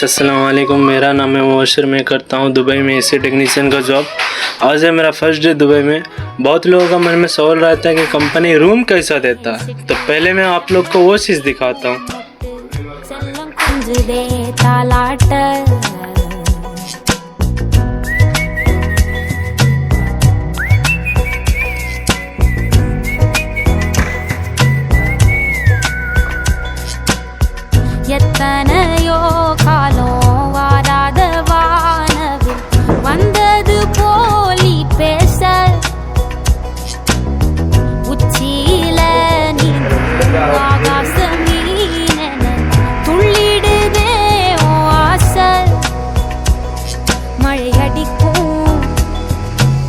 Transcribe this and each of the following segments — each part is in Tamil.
अस्सलाम वालेकुम। मेरा नाम है मुबशर। मैं करता हूँ दुबई में एसी टेक्नीशियन का जॉब। आज है मेरा फर्स्ट डे दुबई में। बहुत लोगों का मन में सवाल रहता है कि कंपनी रूम कैसा देता है, तो पहले मैं आप लोग को वो चीज़ दिखाता हूँ। எத்தனையோ காலம் வாராத வானவில் வந்தது போலி பேச உச்சியில நீ ஆகாச மீனென துள்ளிடுதே ஓ ஆசை. மழையடிக்கும்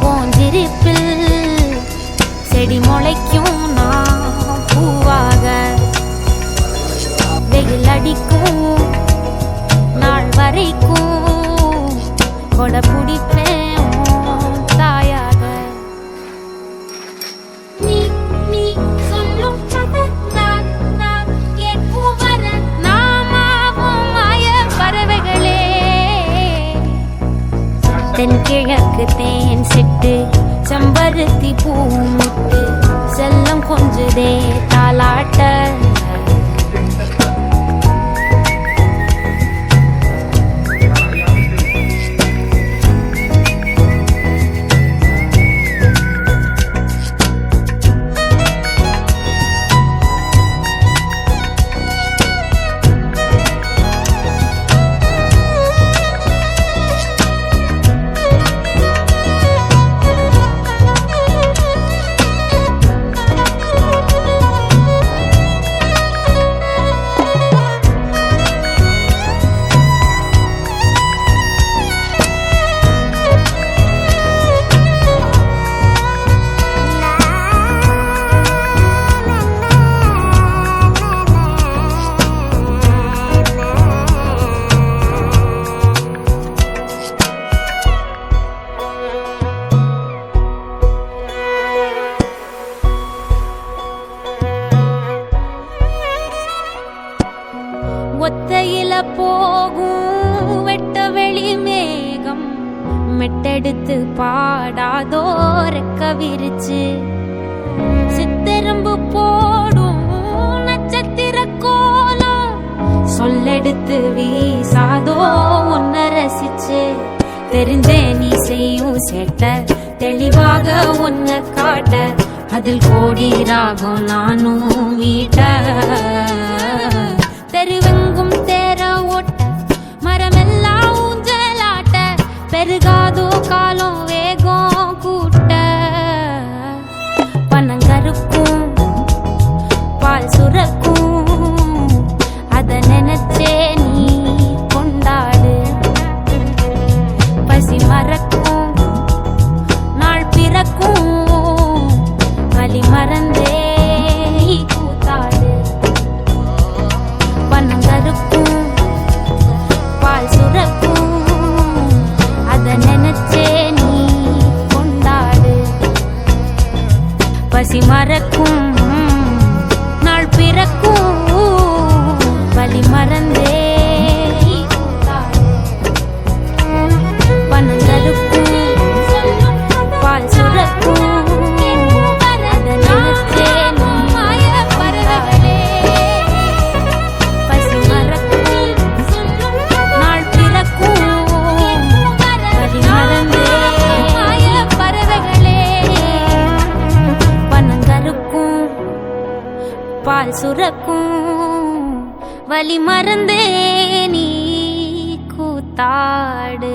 கோஞ்சிருப்பில் செடி முளைக்கும் நான் பூவாக. வெயில் அடிக்கும் நாள் வரைக்கும் கொடை பிடிப்பேன் தாயாக. நீ நீ சொல்லும் கதை நான் நான் கேட்கும் வர நாமாவும் மாய பறவைகளே. தென்கிழக்கு தேன் செட்டு செம்பருத்தி பூ முட்டு செல்லம் கொஞ்சுதே தாலாட்ட. ஒத்தையில போகும் வெட்ட வெளி மேகம் மெட்டெடுத்து பாடாதோ ரெக்க விரிச்சு. சித்தெரும்பு போடும் நட்சத்திர கோலம் சொல்லெடுத்து வீசாதோ உன்னை ரசிச்சு. தெரிஞ்சே நீ செய்யும் சேட்ட தெளிவாக உன்னை காட்ட அதில் கோடி ராகம் நானும் வீட்ட. தெருவெங்கும் தேர ஓட்ட மரமெல்லாம் ஊஞ்சலாட்ட பெருகாதோ காலம் வேகம் கூட்ட. பனங்கருக்கும் பால் சுரக்கும் அத நினைச்சே நீ கொண்டாடு. பசி மறக்கும் நாள் பிறக்கும் வலி மறந்தே கூத்தாடு. பனங்கருக்கும் பால் சுரக்கும் அத நினைச்சே நீ கொண்டாடு. பசி மறக்கும் நாள் பிறக்கும் வலி மறந்தே கூத்தாடு. பனங்கருக்கும் பால் சுரக்கும் பால் சுரக்கும் வலி மறந்தே நீ கூத்தாடு.